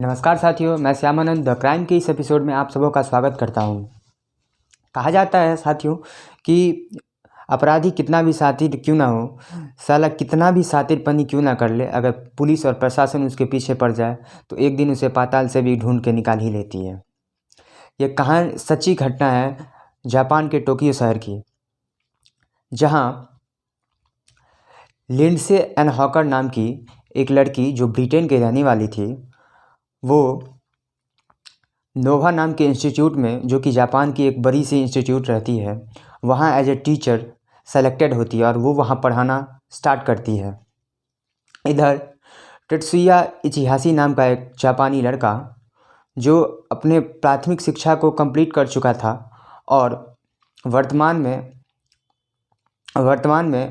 नमस्कार साथियों, मैं श्यामानंद द क्राइम के इस एपिसोड में आप सबों का स्वागत करता हूं। कहा जाता है साथियों कि अपराधी कितना भी शातिर क्यों ना हो, साला कितना भी शातिरपनी क्यों ना कर ले, अगर पुलिस और प्रशासन उसके पीछे पड़ जाए तो एक दिन उसे पाताल से भी ढूंढ के निकाल ही लेती है। ये कहानी सच्ची घटना है जापान के टोक्यो शहर की, जहां लिंडसे एन हॉकर नाम की एक लड़की जो ब्रिटेन की रहने वाली थी, वो नोवा नाम के इंस्टीट्यूट में, जो कि जापान की एक बड़ी सी इंस्टीट्यूट रहती है, वहाँ एज ए टीचर सेलेक्टेड होती है और वो वहाँ पढ़ाना स्टार्ट करती है। इधर टेत्सुया इचिहाशी नाम का एक जापानी लड़का, जो अपने प्राथमिक शिक्षा को कंप्लीट कर चुका था और वर्तमान में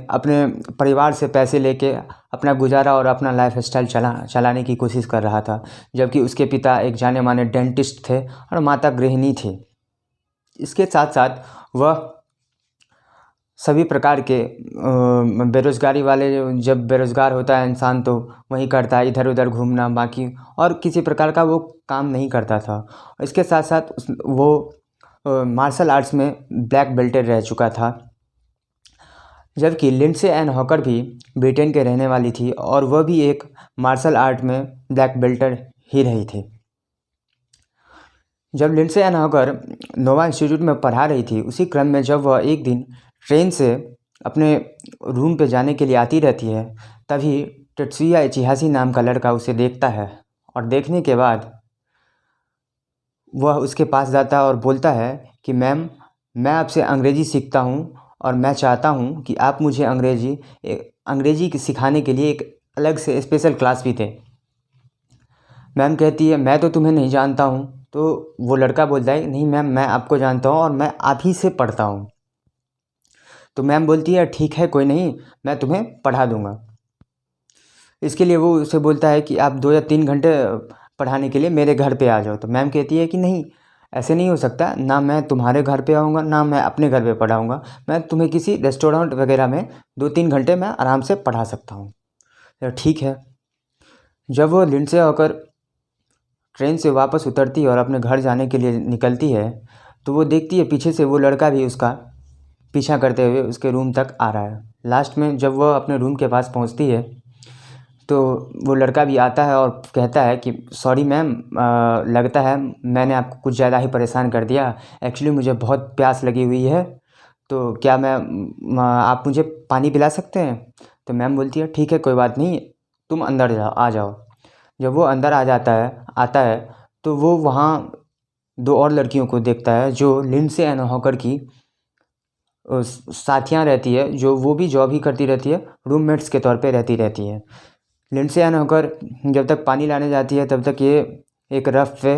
अपने परिवार से पैसे लेके अपना गुजारा और अपना लाइफ स्टाइल चलाने की कोशिश कर रहा था, जबकि उसके पिता एक जाने माने डेंटिस्ट थे और माता गृहिणी थी। इसके साथ साथ वह सभी प्रकार के बेरोज़गारी वाले, जब बेरोज़गार होता है इंसान तो वही करता है, इधर उधर घूमना, बाकी और किसी प्रकार का वो काम नहीं करता था। इसके साथ साथ वो मार्शल आर्ट्स में ब्लैक बेल्ट रह चुका था, जबकि लिंडसे एन हॉकर भी ब्रिटेन के रहने वाली थी और वह भी एक मार्शल आर्ट में ब्लैक बेल्टर ही रही थी। जब लिंडसे एन हॉकर नोवा इंस्टीट्यूट में पढ़ा रही थी, उसी क्रम में जब वह एक दिन ट्रेन से अपने रूम पे जाने के लिए आती रहती है, तभी टेत्सुया इचिहाशी नाम का लड़का उसे देखता है और देखने के बाद वह उसके पास जाता है और बोलता है कि मैम, मैं आपसे अंग्रेज़ी सीखता हूँ और मैं चाहता हूँ कि आप मुझे अंग्रेज़ी सिखाने के लिए एक अलग से स्पेशल क्लास भी दें। मैम कहती है, मैं तो तुम्हें नहीं जानता हूँ। तो वो लड़का बोलता है, नहीं मैम, मैं आपको जानता हूँ और मैं आप ही से पढ़ता हूँ। तो मैम बोलती है, ठीक है, कोई नहीं, मैं तुम्हें पढ़ा दूँगा। इसके लिए वो उसे बोलता है कि आप 2 या 3 घंटे पढ़ाने के लिए मेरे घर पे आ जाओ। तो मैम कहती है कि नहीं, ऐसे नहीं हो सकता, ना मैं तुम्हारे घर पे आऊँगा, ना मैं अपने घर पे पढ़ाऊँगा। मैं तुम्हें किसी रेस्टोरेंट वगैरह में 2-3 घंटे मैं आराम से पढ़ा सकता हूँ। तो ठीक है। जब वो लिंडसे होकर ट्रेन से वापस उतरती है और अपने घर जाने के लिए निकलती है, तो वो देखती है पीछे से वो लड़का भी उसका पीछा करते हुए उसके रूम तक आ रहा है। लास्ट में जब वह अपने रूम के पास पहुंचती है, तो वो लड़का भी आता है और कहता है कि सॉरी मैम, लगता है मैंने आपको कुछ ज़्यादा ही परेशान कर दिया। एक्चुअली मुझे बहुत प्यास लगी हुई है, तो क्या आप मुझे पानी पिला सकते हैं? तो मैम बोलती है, ठीक है, कोई बात नहीं, तुम अंदर आ जाओ। जब वो अंदर आता है, तो वो वहाँ 2 और लड़कियों को देखता है जो लिंडसे एन हॉकर की साथियाँ रहती है, जो वो भी जॉब ही करती रहती है, रूममेट्स के तौर पे रहती है। लिंडसे एन हॉकर जब तक पानी लाने जाती है, तब तक ये एक रफ पे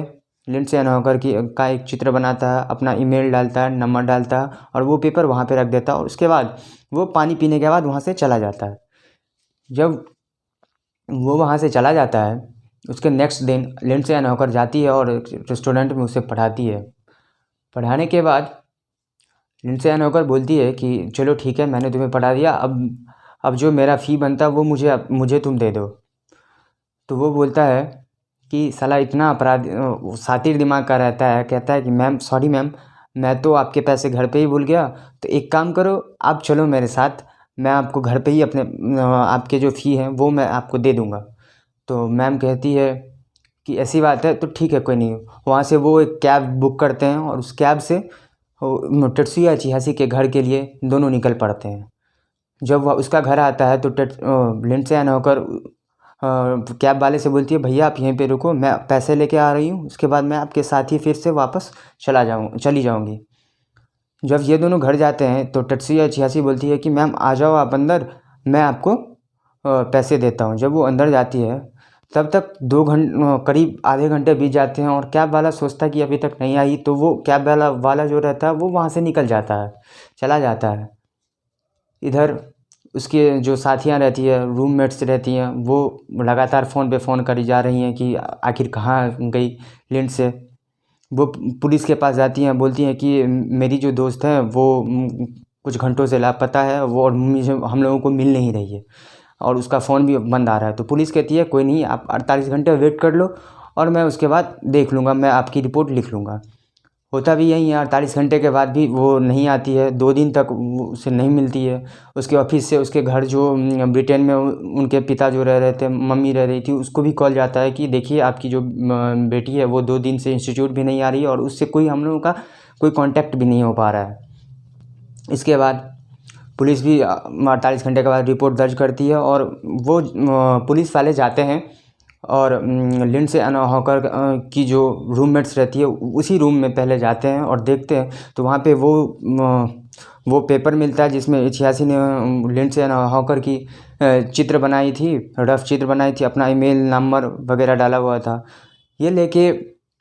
लिंडसे एन हॉकर का एक चित्र बनाता है, अपना ईमेल डालता है, नंबर डालता है और वो पेपर वहाँ पे रख देता है और उसके बाद वो पानी पीने के बाद वहाँ से चला जाता है। जब वो वहाँ से चला जाता है, उसके नेक्स्ट दिन लिंडसे एन हॉकर जाती है और रेस्टोरेंट में उसे पढ़ाती है। पढ़ाने के बाद लिंडसे एन हॉकर बोलती है कि चलो ठीक है, मैंने तुम्हें पढ़ा दिया, अब जो मेरा फ़ी बनता है वो मुझे तुम दे दो। तो वो बोलता है कि साला इतना शातिर दिमाग का रहता है, कहता है कि मैम, सॉरी मैम, मैं तो आपके पैसे घर पे ही भूल गया, तो एक काम करो, आप चलो मेरे साथ, मैं आपको घर पे ही आपके जो फ़ी हैं वो मैं आपको दे दूँगा। तो मैम कहती है कि ऐसी बात है, तो ठीक है, कोई नहीं। वहाँ से वो एक कैब बुक करते हैं और उस कैब से टेत्सुया इचिहाशी के घर के लिए दोनों निकल पड़ते हैं। जब वह उसका घर आता है तो लिंडसे एन हॉकर कैब वाले से बोलती है, भैया आप यहीं पे रुको, मैं पैसे लेके आ रही हूँ, उसके बाद मैं आपके साथ ही फिर से वापस चली जाऊँगी। जब ये दोनों घर जाते हैं तो टेत्सुया इचिहाशी बोलती है कि मैम आ जाओ आप अंदर, मैं आपको पैसे देता हूँ। जब वो अंदर जाती है, तब तक करीब आधे घंटे बीत जाते हैं और कैब वाला सोचता है कि अभी तक नहीं आई, तो वो कैब वाला जो रहता है वो वहाँ से निकल जाता है, चला जाता है। इधर उसके जो साथियाँ रहती है, रूममेट्स रहती हैं, वो लगातार फ़ोन पे फ़ोन करी जा रही हैं कि आखिर कहाँ गई लिंडसे। वो पुलिस के पास जाती हैं, बोलती हैं कि मेरी जो दोस्त है वो कुछ घंटों से लापता है, वो और हम लोगों को मिल नहीं रही है और उसका फ़ोन भी बंद आ रहा है। तो पुलिस कहती है, कोई नहीं, आप 48 घंटे वेट कर लो और मैं उसके बाद देख लूँगा, मैं आपकी रिपोर्ट लिख लूँगा। होता भी यही है, 48 घंटे के बाद भी वो नहीं आती है, 2 दिन तक उसे नहीं मिलती है। उसके ऑफिस से उसके घर जो ब्रिटेन में उनके पिता जो रह रहे थे, मम्मी रह रही थी, उसको भी कॉल जाता है कि देखिए आपकी जो बेटी है वो 2 दिन से इंस्टीट्यूट भी नहीं आ रही है और उससे कोई हम लोगों का कोई कांटेक्ट भी नहीं हो पा रहा है। इसके बाद पुलिस भी 48 घंटे के बाद रिपोर्ट दर्ज करती है और वो पुलिस वाले जाते हैं और लिंडसे एन हॉकर की जो रूममेट्स रहती है उसी रूम में पहले जाते हैं और देखते हैं, तो वहाँ पे वो पेपर मिलता है जिसमें 86 ने लिंडसे एन हॉकर की चित्र बनाई थी, रफ चित्र बनाई थी, अपना ईमेल नंबर वगैरह डाला हुआ था। ये लेके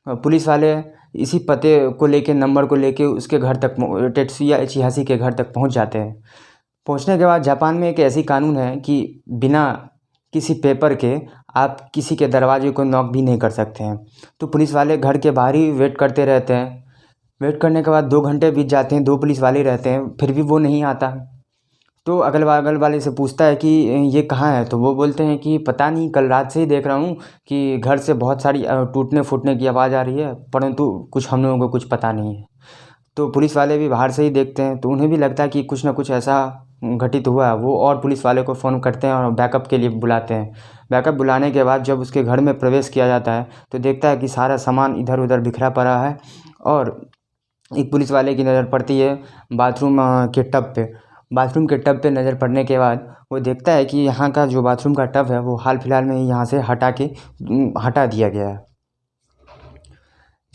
पुलिस वाले इसी पते को लेके, नंबर को लेके उसके घर तक, टेत्सुया इचिहाशी के घर तक पहुंच जाते हैं। पहुंचने के बाद जापान में एक ऐसी कानून है कि बिना किसी पेपर के आप किसी के दरवाजे को नॉक भी नहीं कर सकते हैं। तो पुलिस वाले घर के बाहर ही वेट करते रहते हैं। वेट करने के बाद 2 घंटे बीत जाते हैं, 2 पुलिस वाले रहते हैं, फिर भी वो नहीं आता। तो अगल बगल वाले से पूछता है कि ये कहाँ है, तो वो बोलते हैं कि पता नहीं, कल रात से ही देख रहा हूँ कि घर से बहुत सारी टूटने फूटने की आवाज़ आ रही है, परंतु कुछ हम लोगों को कुछ पता नहीं है। तो पुलिस वाले भी बाहर से ही देखते हैं, तो उन्हें भी लगता है कि कुछ ना कुछ ऐसा घटित हुआ है। वो और पुलिस वाले को फ़ोन करते हैं और बैकअप के लिए बुलाते हैं। बैकअप बुलाने के बाद जब उसके घर में प्रवेश किया जाता है तो देखता है कि सारा सामान इधर उधर बिखरा पड़ा है और एक पुलिस वाले की नज़र पड़ती है बाथरूम के टब पे। बाथरूम के टब पे नज़र पड़ने के बाद वो देखता है कि यहाँ का जो बाथरूम का टब है वो हाल फिलहाल में ही यहाँ से हटा दिया गया है।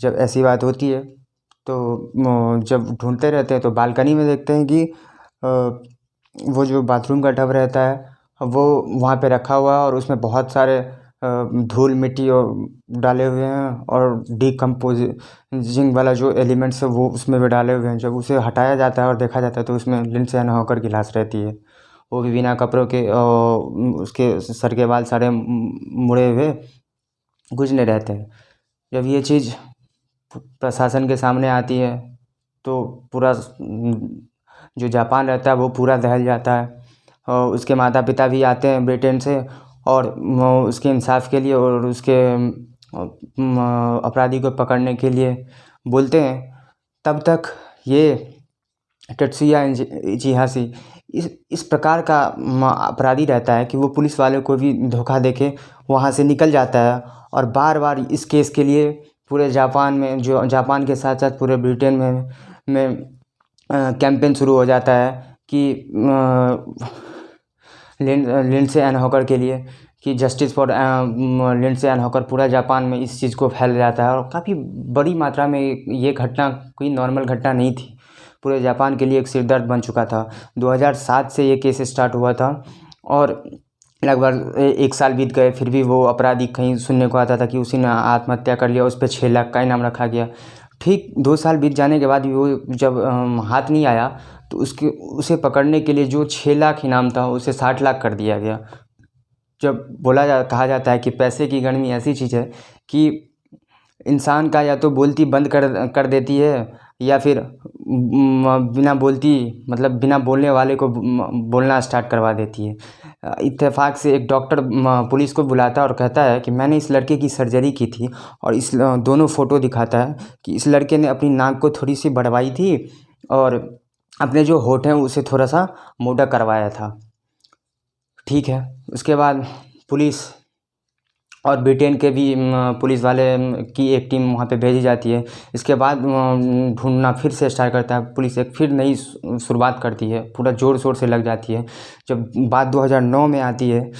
जब ऐसी बात होती है तो जब ढूंढते रहते हैं तो बालकनी में देखते हैं कि वो जो बाथरूम का टब रहता है वो वहाँ पे रखा हुआ है और उसमें बहुत सारे धूल मिट्टी और डाले हुए हैं और डिकम्पोजिंग वाला जो एलिमेंट्स है वो उसमें भी डाले हुए हैं। जब उसे हटाया जाता है और देखा जाता है तो उसमें लिंडसे एन हॉकर की लाश रहती है। वो भी बिना कपड़ों के, उसके सर के बाल सारे मुड़े हुए, कुछ नहीं रहते हैं। जब ये चीज़ प्रशासन के सामने आती है तो पूरा जो जापान रहता है वो पूरा दहल जाता है और उसके माता पिता भी आते हैं ब्रिटेन से और उसके इंसाफ के लिए और उसके अपराधी को पकड़ने के लिए बोलते हैं। तब तक ये टेत्सुया इचिहाशी इस प्रकार का अपराधी रहता है कि वो पुलिस वाले को भी धोखा देके वहाँ से निकल जाता है और बार बार इस केस के लिए पूरे जापान में, जो जापान के साथ साथ पूरे ब्रिटेन में कैंपेन शुरू हो जाता है कि लिंडसे एन हॉकर के लिए, कि justice for Lindsay Ann Hawker. पूरा जापान में इस चीज़ को फैल जाता है और काफ़ी बड़ी मात्रा में ये घटना कोई नॉर्मल घटना नहीं थी, पूरे जापान के लिए एक सिरदर्द बन चुका था। 2007 से ये केस स्टार्ट हुआ था और लगभग 1 साल बीत गए, फिर भी वो अपराधी कहीं सुनने को आता था कि उसी ने आत्महत्या कर लिया, उस पर 6 लाख का इनाम रखा गया। ठीक 2 साल बीत जाने के बाद भी वो जब हाथ नहीं आया तो उसे पकड़ने के लिए जो 6 लाख इनाम था उसे 60 लाख कर दिया गया। जब कहा जाता है कि पैसे की गर्मी ऐसी चीज़ है कि इंसान का या तो बोलती बंद कर देती है या फिर बिना बोलने वाले को बोलना स्टार्ट करवा देती है। इत्तेफाक से एक डॉक्टर पुलिस को बुलाता है और कहता है कि मैंने इस लड़के की सर्जरी की थी और इस दोनों फ़ोटो दिखाता है कि इस लड़के ने अपनी नाक को थोड़ी सी बढ़वाई थी और अपने जो होंठ हैं उसे थोड़ा सा मोटा करवाया था। ठीक है, उसके बाद पुलिस और ब्रिटेन के भी पुलिस वाले की एक टीम वहाँ पे भेजी जाती है। इसके बाद ढूंढना फिर से स्टार्ट करता है पुलिस, एक फिर नई शुरुआत करती है, पूरा ज़ोर शोर से लग जाती है। जब बात 2009 में आती है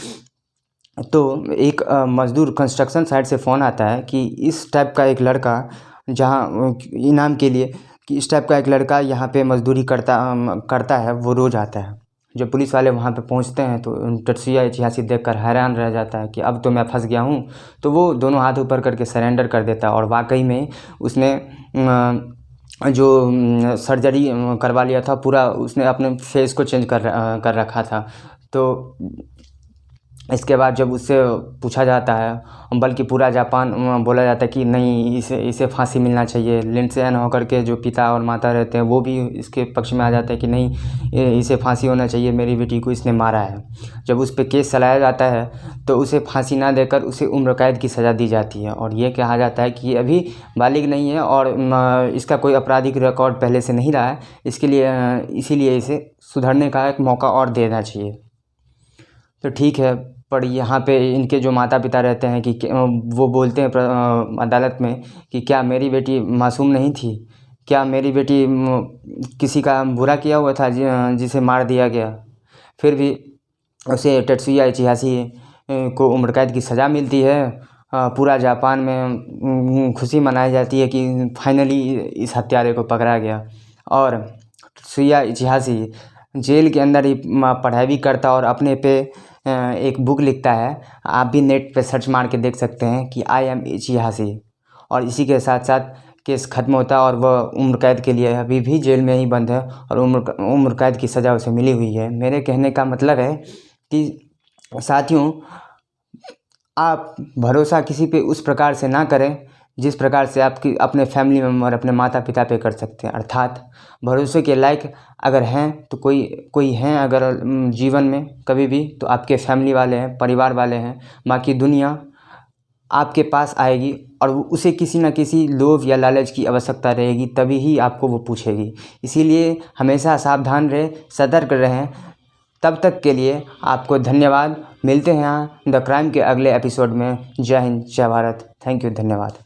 तो एक मज़दूर कंस्ट्रक्शन साइट से फ़ोन आता है कि इस टाइप का एक लड़का, जहाँ इनाम के लिए, कि इस टाइप का एक लड़का यहाँ पे मज़दूरी करता है, वो रोज़ आता है। जब पुलिस वाले वहाँ पे पहुँचते हैं तो टेत्सुया इचिहाशी देखकर हैरान रह जाता है कि अब तो मैं फंस गया हूँ। तो वो दोनों हाथ ऊपर करके सरेंडर कर देता है और वाकई में उसने जो सर्जरी करवा लिया था, पूरा उसने अपने फेस को चेंज कर रखा था। तो इसके बाद जब उससे पूछा जाता है, बल्कि पूरा जापान बोला जाता है कि नहीं, इसे फांसी मिलना चाहिए। लिंडसे होकर के जो पिता और माता रहते हैं वो भी इसके पक्ष में आ जाते हैं कि नहीं, इसे फांसी होना चाहिए, मेरी बेटी को इसने मारा है। जब उस पर केस चलाया जाता है तो उसे फांसी ना देकर उसे उम्र कैद की सज़ा दी जाती है, और ये कहा जाता है कि ये अभी बालिग नहीं है और इसका कोई आपराधिक रिकॉर्ड पहले से नहीं रहा है, इसके लिए इसीलिए इसे सुधरने का एक मौका और देना चाहिए। तो ठीक है, पर यहाँ पे इनके जो माता पिता रहते हैं कि वो बोलते हैं अदालत में कि क्या मेरी बेटी मासूम नहीं थी, क्या मेरी बेटी किसी का बुरा किया हुआ था जिसे मार दिया गया। फिर भी उसे तेत्सुया इचिहाशी को उम्र कैद की सज़ा मिलती है। पूरा जापान में खुशी मनाई जाती है कि फाइनली इस हत्यारे को पकड़ा गया। और तेत्सुया इचिहाशी जेल के अंदर ही पढ़ाई भी करता और अपने पे एक बुक लिखता है। आप भी नेट पे सर्च मार के देख सकते हैं कि आई एम इचिहाशी। और इसी के साथ साथ केस ख़त्म होता है और वह उम्र कैद के लिए अभी भी जेल में ही बंद है और उम्र कैद की सज़ा उसे मिली हुई है। मेरे कहने का मतलब है कि साथियों, आप भरोसा किसी पे उस प्रकार से ना करें जिस प्रकार से आपकी अपने फैमिली मेम्बर, अपने माता पिता पे कर सकते हैं। अर्थात भरोसे के लायक अगर हैं तो कोई हैं अगर जीवन में कभी भी, तो आपके फैमिली वाले हैं, परिवार वाले हैं। बाकी दुनिया आपके पास आएगी और उसे किसी न किसी लोभ या लालच की आवश्यकता रहेगी, तभी ही आपको वो पूछेगी। इसीलिए हमेशा सावधान रहें, सतर्क रहें। तब तक के लिए आपको धन्यवाद। मिलते हैं यहाँ द क्राइम के अगले एपिसोड में। जय हिंद, जय भारत। थैंक यू, धन्यवाद।